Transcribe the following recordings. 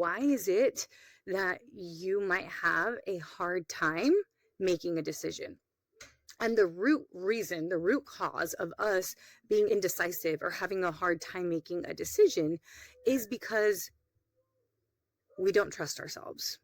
why is it that you might have a hard time making a decision? And the root reason, the root cause of us being indecisive or having a hard time making a decision is because we don't trust ourselves.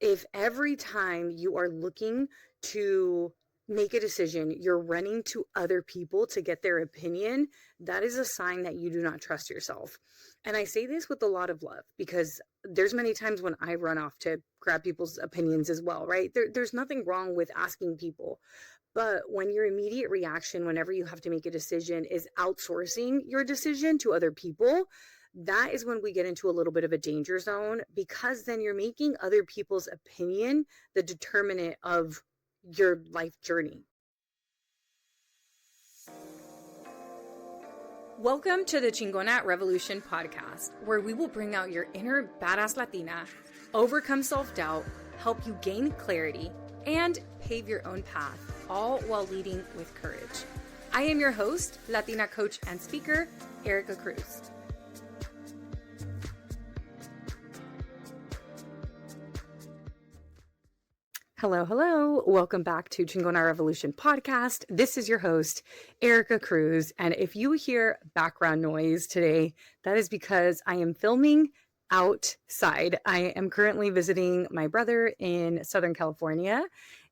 If every time you are looking to make a decision, you're running to other people to get their opinion, that is a sign that you do not trust yourself. And I say this with a lot of love because there's many times when I run off to grab people's opinions as well, right? There's nothing wrong with asking people. But when your immediate reaction, whenever you have to make a decision, is outsourcing your decision to other people, that is when we get into a little bit of a danger zone, because then you're making other people's opinion the determinant of your life journey. Welcome to the Chingona Revolution podcast, where we will bring out your inner badass Latina, overcome self-doubt, help you gain clarity, and pave your own path, all while leading with courage. I am your host, Latina coach and speaker, Erica Cruz. Hello. Welcome back to Chingona Revolution podcast. This is your host, Erica Cruz. And if you hear background noise today, that is because I am filming outside. I am currently visiting my brother in Southern California,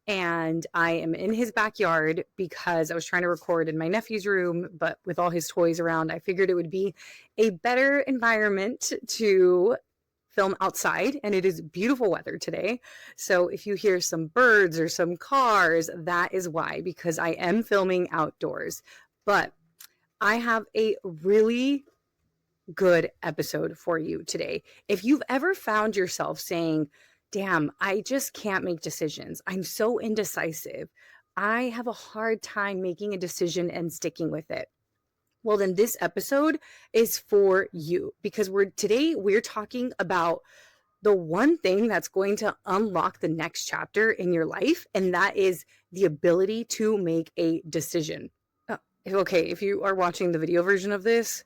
and I am in his backyard because I was trying to record in my nephew's room, but with all his toys around, I figured it would be a better environment to film outside, and it is beautiful weather today. So if you hear some birds or some cars, that is why, because I am filming outdoors. But I have a really good episode for you today. If you've ever found yourself saying, damn, I just can't make decisions. I'm so indecisive. I have a hard time making a decision and sticking with it. Well, then this episode is for you, because today we're talking about the one thing that's going to unlock the next chapter in your life, and that is the ability to make a decision. Okay, if you are watching the video version of this,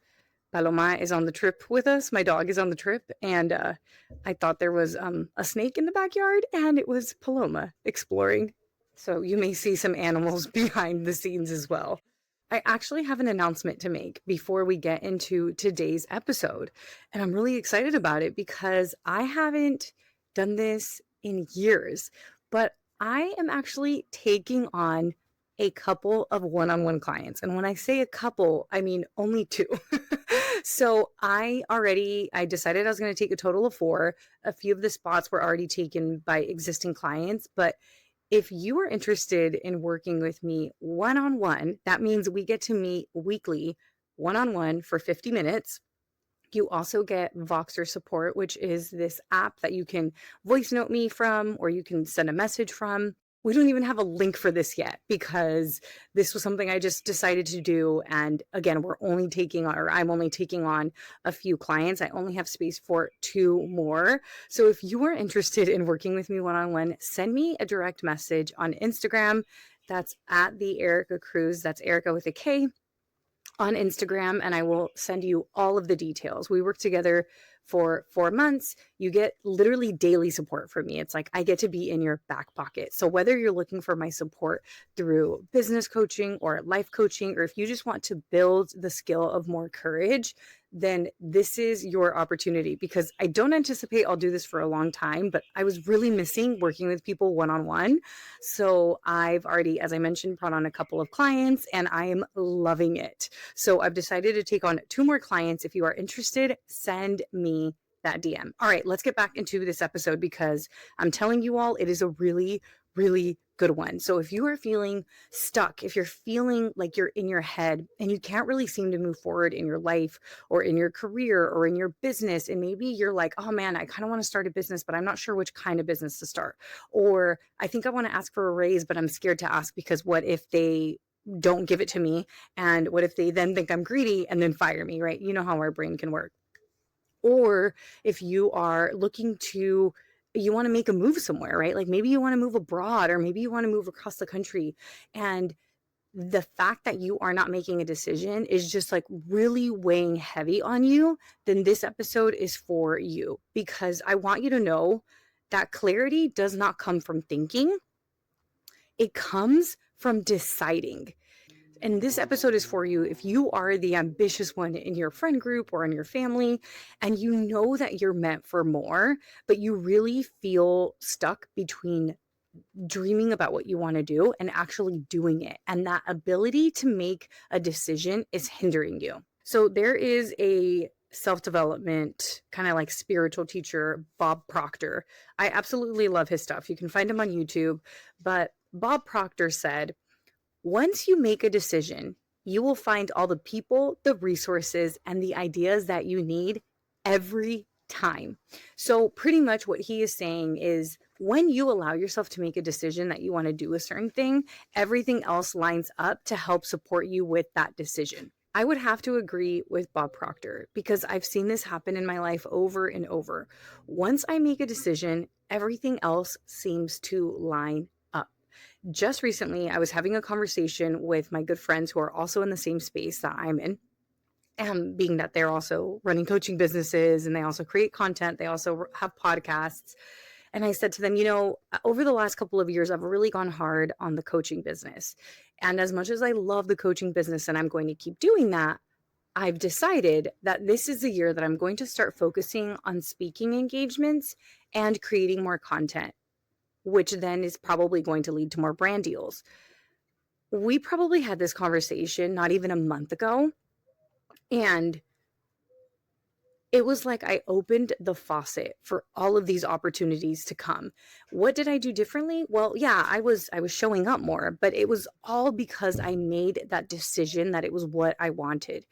Paloma is on the trip with us. My dog is on the trip, and I thought there was a snake in the backyard, and it was Paloma exploring. So you may see some animals behind the scenes as well. I actually have an announcement to make before we get into today's episode, and I'm really excited about it because I haven't done this in years, but I am actually taking on a couple of one-on-one clients. And when I say a couple, I mean only two. So I decided I was going to take a total of 4. A few of the spots were already taken by existing clients, but if you are interested in working with me one-on-one, that means we get to meet weekly one-on-one for 50 minutes. You also get Voxer support, which is this app that you can voice note me from, or you can send a message from. We don't even have a link for this yet because this was something I just decided to do. And again, I'm only taking on a few clients. I only have space for 2 more. So if you are interested in working with me one-on-one, send me a direct message on Instagram. That's at the Erica Cruz. That's Erica with a K on Instagram, and I will send you all of the details. We work together for 4 months. You get literally daily support from me. It's like I get to be in your back pocket. So whether you're looking for my support through business coaching or life coaching, or if you just want to build the skill of more courage, then this is your opportunity, because I don't anticipate I'll do this for a long time, but I was really missing working with people one-on-one. So I've already, as I mentioned, brought on a couple of clients, and I am loving it. So I've decided to take on 2 more clients. If you are interested, send me that DM. All right, let's get back into this episode, because I'm telling you all, it is a really, really good one. So if you are feeling stuck, if you're feeling like you're in your head and you can't really seem to move forward in your life or in your career or in your business, and maybe you're like, oh man, I kind of want to start a business, but I'm not sure which kind of business to start. Or I think I want to ask for a raise, but I'm scared to ask because what if they don't give it to me? And what if they then think I'm greedy and then fire me, right? You know how our brain can work. Or if you are you want to make a move somewhere, right? Like maybe you want to move abroad, or maybe you want to move across the country, and the fact that you are not making a decision is just like really weighing heavy on you, then this episode is for you, because I want you to know that clarity does not come from thinking. It comes from deciding. And this episode is for you if you are the ambitious one in your friend group or in your family, and you know that you're meant for more, but you really feel stuck between dreaming about what you want to do and actually doing it. And that ability to make a decision is hindering you. So there is a self-development kind of like spiritual teacher, Bob Proctor. I absolutely love his stuff. You can find him on YouTube. But Bob Proctor said, once you make a decision, you will find all the people, the resources, and the ideas that you need every time. So pretty much what he is saying is when you allow yourself to make a decision that you want to do a certain thing, everything else lines up to help support you with that decision. I would have to agree with Bob Proctor because I've seen this happen in my life over and over. Once I make a decision, everything else seems to line up. Just recently, I was having a conversation with my good friends who are also in the same space that I'm in. Being that they're also running coaching businesses and they also create content, they also have podcasts. And I said to them, over the last couple of years, I've really gone hard on the coaching business. And as much as I love the coaching business and I'm going to keep doing that, I've decided that this is the year that I'm going to start focusing on speaking engagements and creating more content, which then is probably going to lead to more brand deals. We probably had this conversation not even a month ago. And it was like I opened the faucet for all of these opportunities to come. What did I do differently? Well, yeah, I was showing up more, but it was all because I made that decision that it was what I wanted.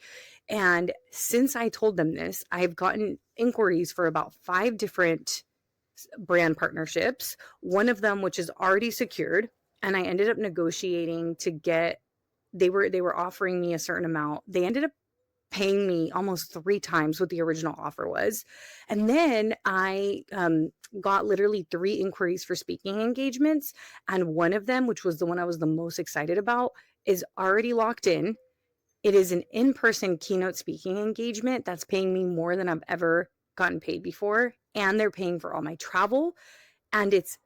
And since I told them this, I've gotten inquiries for about 5 different brand partnerships, one of them which is already secured, and I ended up negotiating to get, they were offering me a certain amount. They ended up paying me almost 3 times what the original offer was. And then I got literally 3 inquiries for speaking engagements. And one of them, which was the one I was the most excited about, is already locked in. It is an in-person keynote speaking engagement that's paying me more than I've ever gotten paid before. And they're paying for all my travel. And it's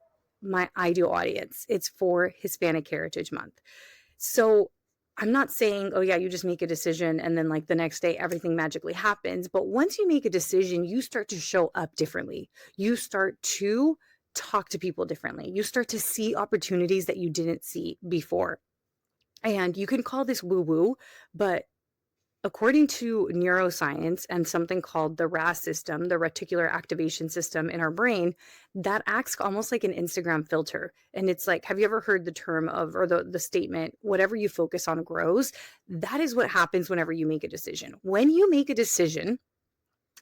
my ideal audience. It's for Hispanic Heritage Month. So I'm not saying, oh yeah, you just make a decision and then like the next day everything magically happens. But once you make a decision, you start to show up differently. You start to talk to people differently. You start to see opportunities that you didn't see before. And you can call this woo-woo, but according to neuroscience and something called the RAS system, the reticular activation system in our brain, that acts almost like an Instagram filter. And it's like, have you ever heard the term of, or the statement, whatever you focus on grows? That is what happens whenever you make a decision. When you make a decision,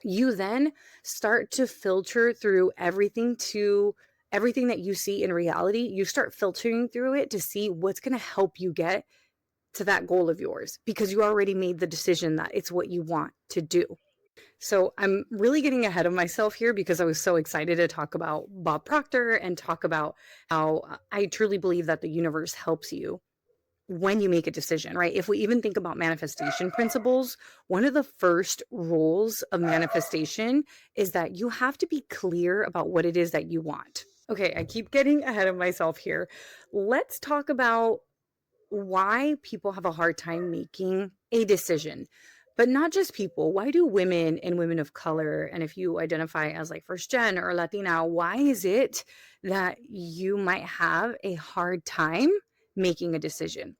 you then start to filter through everything that you see in reality. You start filtering through it to see what's going to help you get to that goal of yours, because you already made the decision that it's what you want to do. So I'm really getting ahead of myself here because I was so excited to talk about Bob Proctor and talk about how I truly believe that the universe helps you when you make a decision, right? If we even think about manifestation principles, one of the first rules of manifestation is that you have to be clear about what it is that you want. Okay, I keep getting ahead of myself here. Let's talk about why people have a hard time making a decision. But not just people. Why do women and women of color, and if you identify as like first gen or Latina, why is it that you might have a hard time making a decision?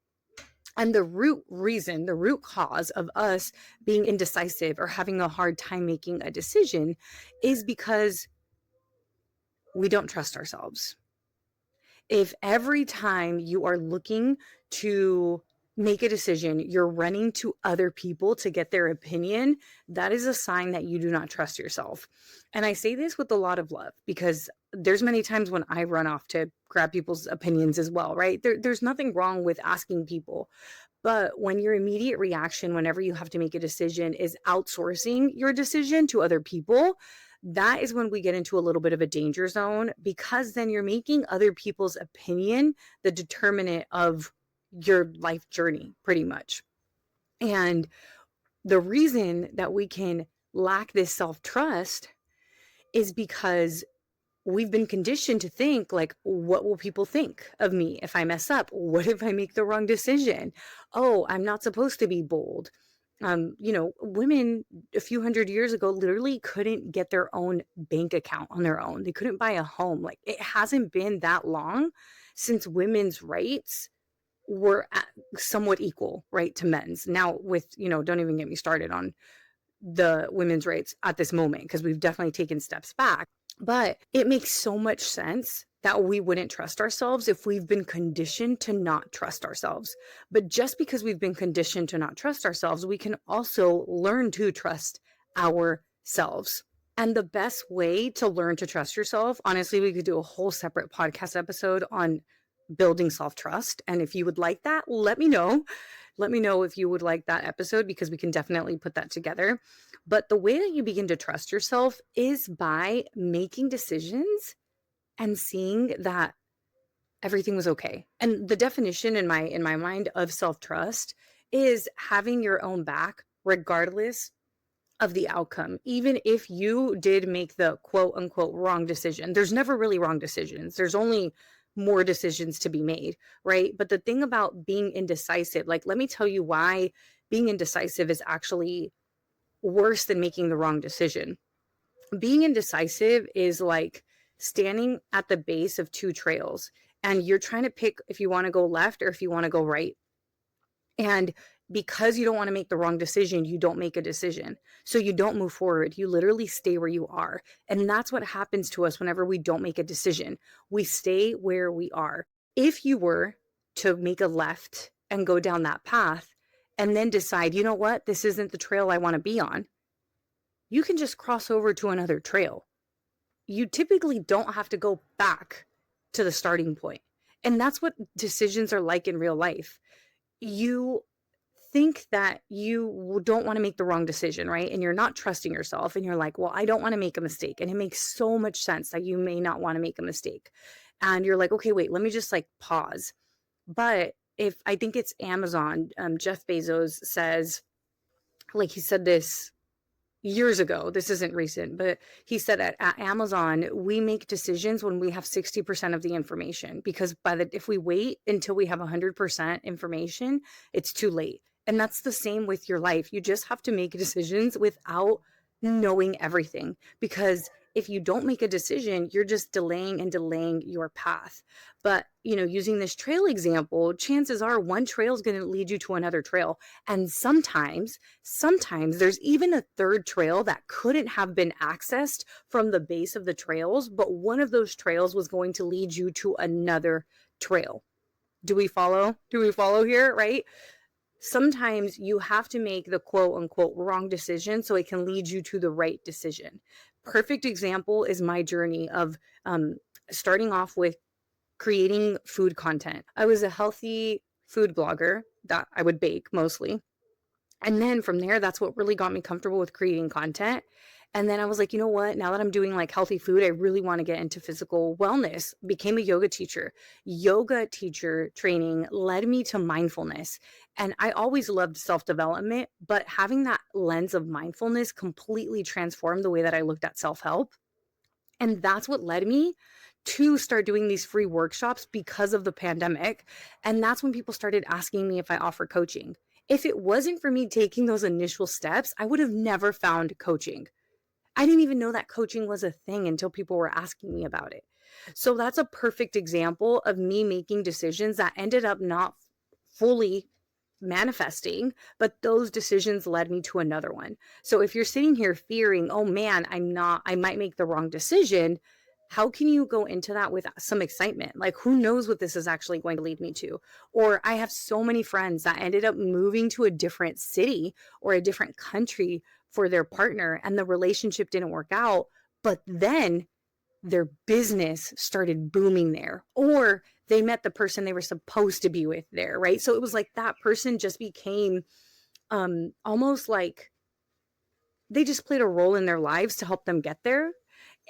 And the root reason, the root cause of us being indecisive or having a hard time making a decision is because we don't trust ourselves. If every time you are looking to make a decision, you're running to other people to get their opinion, that is a sign that you do not trust yourself. And I say this with a lot of love because there's many times when I run off to grab people's opinions as well, right? There's nothing wrong with asking people. But when your immediate reaction, whenever you have to make a decision, is outsourcing your decision to other people, that is when we get into a little bit of a danger zone, because then you're making other people's opinion the determinant of your life journey pretty much. And the reason that we can lack this self-trust is because we've been conditioned to think like, what will people think of me if I mess up? What if I make the wrong decision? Oh, I'm not supposed to be bold. Women a few hundred years ago literally couldn't get their own bank account on their own. They couldn't buy a home. Like, it hasn't been that long since women's rights were somewhat equal, right, to men's. Now with, don't even get me started on the women's rights at this moment, because we've definitely taken steps back. But it makes so much sense that we wouldn't trust ourselves if we've been conditioned to not trust ourselves. But just because we've been conditioned to not trust ourselves, we can also learn to trust ourselves. And the best way to learn to trust yourself, honestly, we could do a whole separate podcast episode on building self-trust. And if you would like that, let me know. Let me know if you would like that episode, because we can definitely put that together. But the way that you begin to trust yourself is by making decisions and seeing that everything was okay. And the definition in my mind of self-trust is having your own back regardless of the outcome. Even if you did make the quote unquote wrong decision, there's never really wrong decisions. There's only more decisions to be made, right? But the thing about being indecisive, like, let me tell you why being indecisive is actually worse than making the wrong decision. Being indecisive is like standing at the base of two trails and you're trying to pick if you want to go left or if you want to go right. And because you don't want to make the wrong decision, you don't make a decision. So you don't move forward. You literally stay where you are. And that's what happens to us whenever we don't make a decision. We stay where we are. If you were to make a left and go down that path and then decide, you know what, this isn't the trail I want to be on, you can just cross over to another trail. You typically don't have to go back to the starting point. And that's what decisions are like in real life. You think that you don't want to make the wrong decision, right? And you're not trusting yourself and you're like, well, I don't want to make a mistake. And it makes so much sense that you may not want to make a mistake. And you're like, okay, wait, let me just like pause. But if I think it's Amazon, Jeff Bezos says, like he said this years ago, this isn't recent, but he said at Amazon, we make decisions when we have 60% of the information, because if we wait until we have 100% information, it's too late. And that's the same with your life. You just have to make decisions without knowing everything, because if you don't make a decision, you're just delaying and delaying your path. But, using this trail example, chances are one trail is going to lead you to another trail. And sometimes there's even a third trail that couldn't have been accessed from the base of the trails, but one of those trails was going to lead you to another trail. Do we follow? Do we follow here, right? Sometimes you have to make the quote unquote wrong decision so it can lead you to the right decision. Perfect example is my journey of starting off with creating food content. I was a healthy food blogger that I would bake mostly. And then from there, that's what really got me comfortable with creating content. And then I was like, you know what? Now that I'm doing like healthy food, I really want to get into physical wellness. Became a yoga teacher. Yoga teacher training led me to mindfulness. And I always loved self-development, but having that lens of mindfulness completely transformed the way that I looked at self-help. And that's what led me to start doing these free workshops because of the pandemic. And that's when people started asking me if I offer coaching. If it wasn't for me taking those initial steps, I would have never found coaching. I didn't even know that coaching was a thing until people were asking me about it. So that's a perfect example of me making decisions that ended up not fully manifesting, but those decisions led me to another one. So if you're sitting here fearing, oh man, I might make the wrong decision, how can you go into that with some excitement? Like, who knows what this is actually going to lead me to? Or I have so many friends that ended up moving to a different city or a different country for their partner, and the relationship didn't work out, but then their business started booming there, or they met the person they were supposed to be with there, right? So it was like that person just became almost like they just played a role in their lives to help them get there.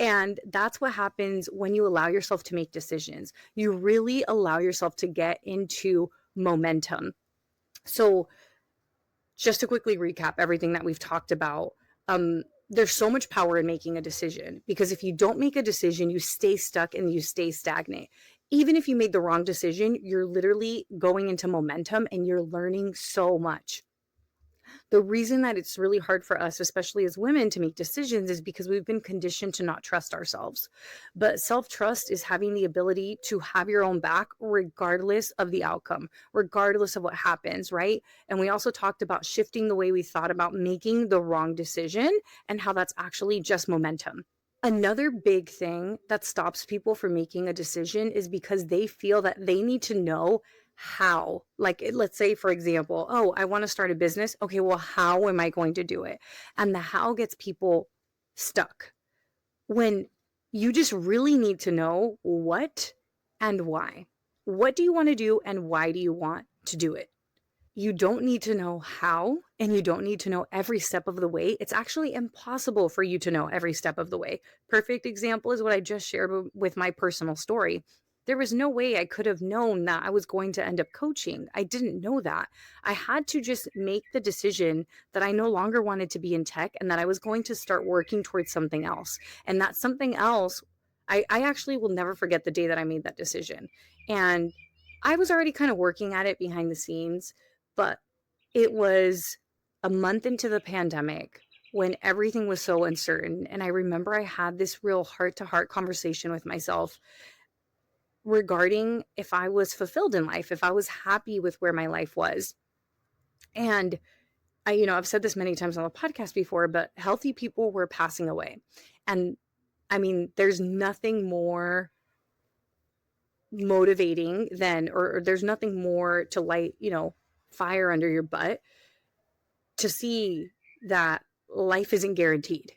And that's what happens when you allow yourself to make decisions. You really allow yourself to get into momentum. So just to quickly recap everything that we've talked about, there's so much power in making a decision, because if you don't make a decision, you stay stuck and you stay stagnant. Even if you made the wrong decision, you're literally going into momentum and you're learning so much. The reason that it's really hard for us, especially as women, to make decisions is because we've been conditioned to not trust ourselves. But self-trust is having the ability to have your own back regardless of the outcome, regardless of what happens, right? And we also talked about shifting the way we thought about making the wrong decision and how that's actually just momentum. Another big thing that stops people from making a decision is because they feel that they need to know how. Like, let's say, for example, oh, I want to start a business. Okay, well, how am I going to do it? And the how gets people stuck when you just really need to know what and why. What do you want to do and why do you want to do it? You don't need to know how, and you don't need to know every step of the way. It's actually impossible for you to know every step of the way. Perfect example is what I just shared with my personal story. There was no way I could have known that I was going to end up coaching. I didn't know that. I had to just make the decision that I no longer wanted to be in tech and that I was going to start working towards something else. And that something else, I actually will never forget the day that I made that decision. And I was already kind of working at it behind the scenes, but it was a month into the pandemic when everything was so uncertain. And I remember I had this real heart to heart conversation with myself regarding if I was fulfilled in life, if I was happy with where my life was. And I've said this many times on the podcast before, but healthy people were passing away. And I mean, there's nothing more motivating than, or there's nothing more to light, fire under your butt to see that life isn't guaranteed,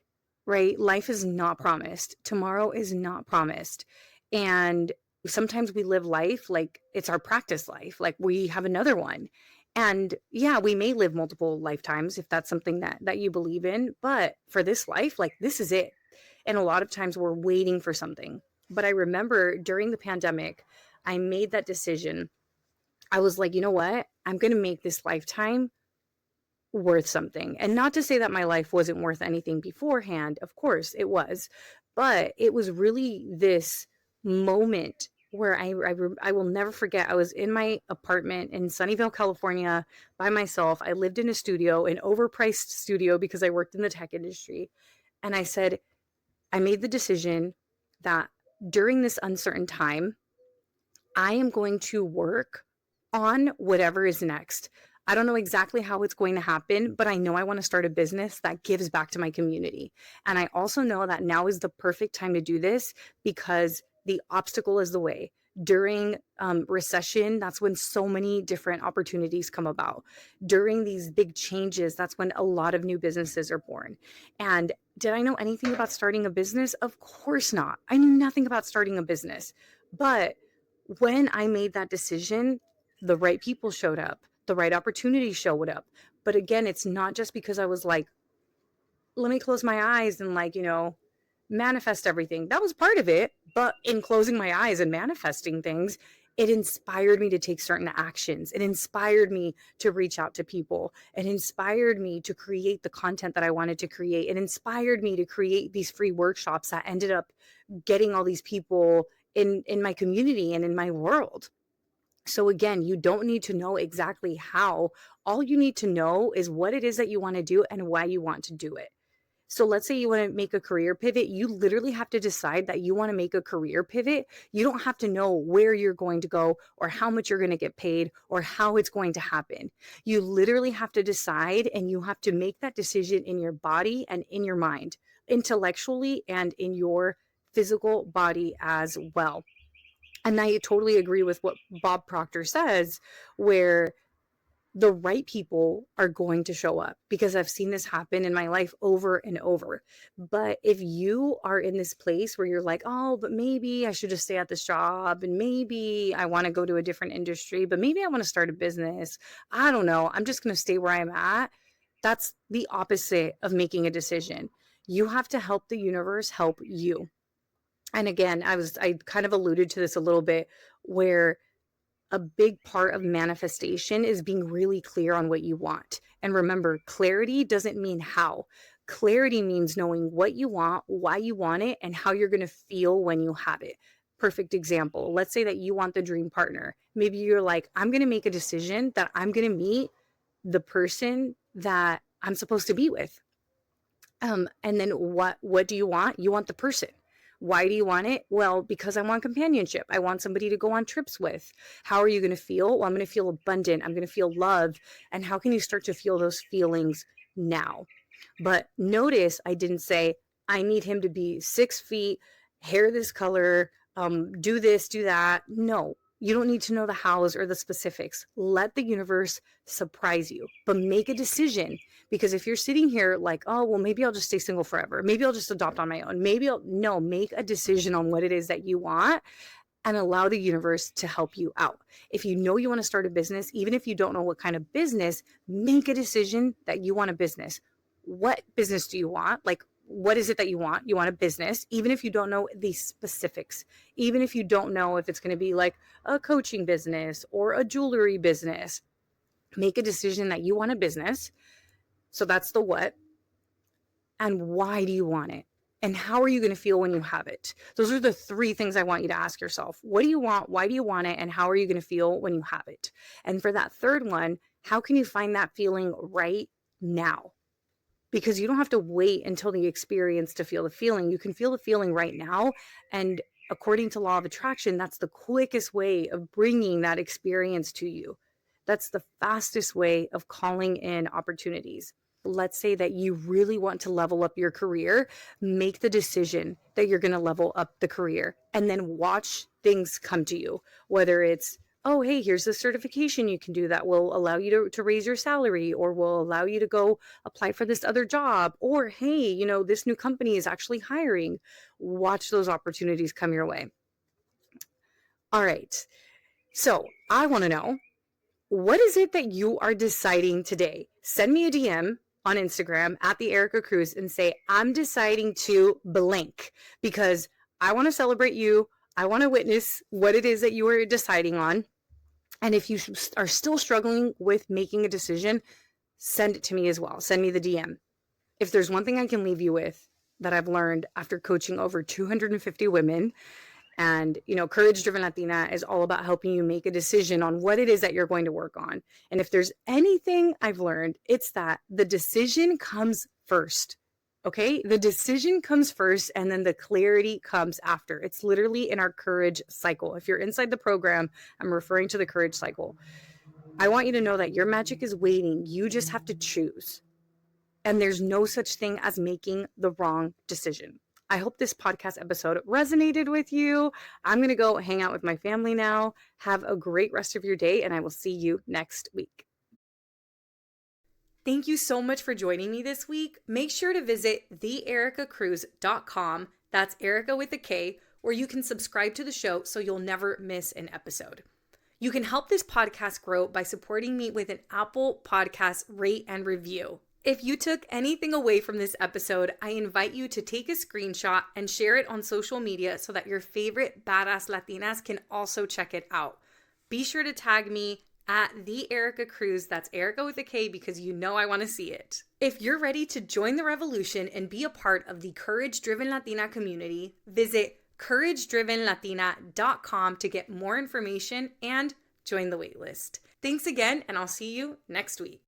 right? Life is not promised. Tomorrow is not promised. And sometimes we live life like it's our practice life, like we have another one. And yeah, we may live multiple lifetimes if that's something that you believe in. But for this life, like this is it. And a lot of times we're waiting for something. But I remember during the pandemic, I made that decision. I was like, you know what? I'm going to make this lifetime worth something. And not to say that my life wasn't worth anything beforehand. Of course it was. But it was really this moment where I will never forget. I was in my apartment in Sunnyvale, California by myself. I lived in a studio, an overpriced studio because I worked in the tech industry. And I said, I made the decision that during this uncertain time, I am going to work on whatever is next. I don't know exactly how it's going to happen, but I know I want to start a business that gives back to my community. And I also know that now is the perfect time to do this because the obstacle is the way. During recession, that's when so many different opportunities come about. During these big changes, that's when a lot of new businesses are born. And did I know anything about starting a business? Of course not. I knew nothing about starting a business. But when I made that decision, the right people showed up, the right opportunities showed up. But again, it's not just because I was like, let me close my eyes and manifest everything. That was part of it. But in closing my eyes and manifesting things, it inspired me to take certain actions. It inspired me to reach out to people. It inspired me to create the content that I wanted to create. It inspired me to create these free workshops that ended up getting all these people in my community and in my world. So again, you don't need to know exactly how. All you need to know is what it is that you want to do and why you want to do it. So let's say you want to make a career pivot. You literally have to decide that you want to make a career pivot. You don't have to know where you're going to go or how much you're going to get paid or how it's going to happen. You literally have to decide, and you have to make that decision in your body and in your mind, intellectually and in your physical body as well. And I totally agree with what Bob Proctor says, where the right people are going to show up, because I've seen this happen in my life over and over. But if you are in this place where you're like, oh, but maybe I should just stay at this job, and maybe I want to go to a different industry, but maybe I want to start a business. I don't know. I'm just going to stay where I'm at. That's the opposite of making a decision. You have to help the universe help you. And again, I kind of alluded to this a little bit, where A big part of manifestation is being really clear on what you want. And remember, clarity doesn't mean how. Clarity means knowing what you want, why you want it, and how you're going to feel when you have it. Perfect example. Let's say that you want the dream partner. Maybe you're like, I'm going to make a decision that I'm going to meet the person that I'm supposed to be with. And then what do you want? You want the person. Why do you want it? Well, because I want companionship. I want somebody to go on trips with. How are you going to feel? Well, I'm going to feel abundant. I'm going to feel loved. And how can you start to feel those feelings now? But notice I didn't say, I need him to be 6 feet, hair this color, do this, do that. No, you don't need to know the hows or the specifics. Let the universe surprise you, but make a decision. Because if you're sitting here like, oh, well, maybe I'll just stay single forever. Maybe I'll just adopt on my own. No, make a decision on what it is that you want and allow the universe to help you out. If you know you want to start a business, even if you don't know what kind of business, make a decision that you want a business. What business do you want? Like, what is it that you want? You want a business, even if you don't know the specifics, even if you don't know if it's going to be like a coaching business or a jewelry business. Make a decision that you want a business. So that's the what. And why do you want it? And how are you going to feel when you have it? Those are the 3 things I want you to ask yourself. What do you want? Why do you want it? And how are you going to feel when you have it? And for that third one, how can you find that feeling right now? Because you don't have to wait until the experience to feel the feeling. You can feel the feeling right now. And according to law of attraction, that's the quickest way of bringing that experience to you. That's the fastest way of calling in opportunities. Let's say that you really want to level up your career, make the decision that you're going to level up the career and then watch things come to you, whether it's, oh, hey, here's a certification you can do that will allow you to raise your salary or will allow you to go apply for this other job. Or, hey, this new company is actually hiring. Watch those opportunities come your way. All right. So I want to know, what is it that you are deciding today? Send me a DM on Instagram at the Erica Cruz and say, I'm deciding to blank because I want to celebrate you. I want to witness what it is that you are deciding on. And if you are still struggling with making a decision, send it to me as well. Send me the DM. If there's one thing I can leave you with that I've learned after coaching over 250 women, and, Courage Driven Latina is all about helping you make a decision on what it is that you're going to work on. And if there's anything I've learned, it's that the decision comes first. Okay? The decision comes first and then the clarity comes after. It's literally in our courage cycle. If you're inside the program, I'm referring to the courage cycle. I want you to know that your magic is waiting. You just have to choose. And there's no such thing as making the wrong decision. I hope this podcast episode resonated with you. I'm going to go hang out with my family now. Have a great rest of your day, and I will see you next week. Thank you so much for joining me this week. Make sure to visit theericacruz.com. That's Erica with a K, where you can subscribe to the show so you'll never miss an episode. You can help this podcast grow by supporting me with an Apple Podcast rate and review. If you took anything away from this episode, I invite you to take a screenshot and share it on social media so that your favorite badass Latinas can also check it out. Be sure to tag me at the Erica Cruz, that's Erica with a K, because I want to see it. If you're ready to join the revolution and be a part of the Courage Driven Latina community, visit couragedrivenlatina.com to get more information and join the waitlist. Thanks again, and I'll see you next week.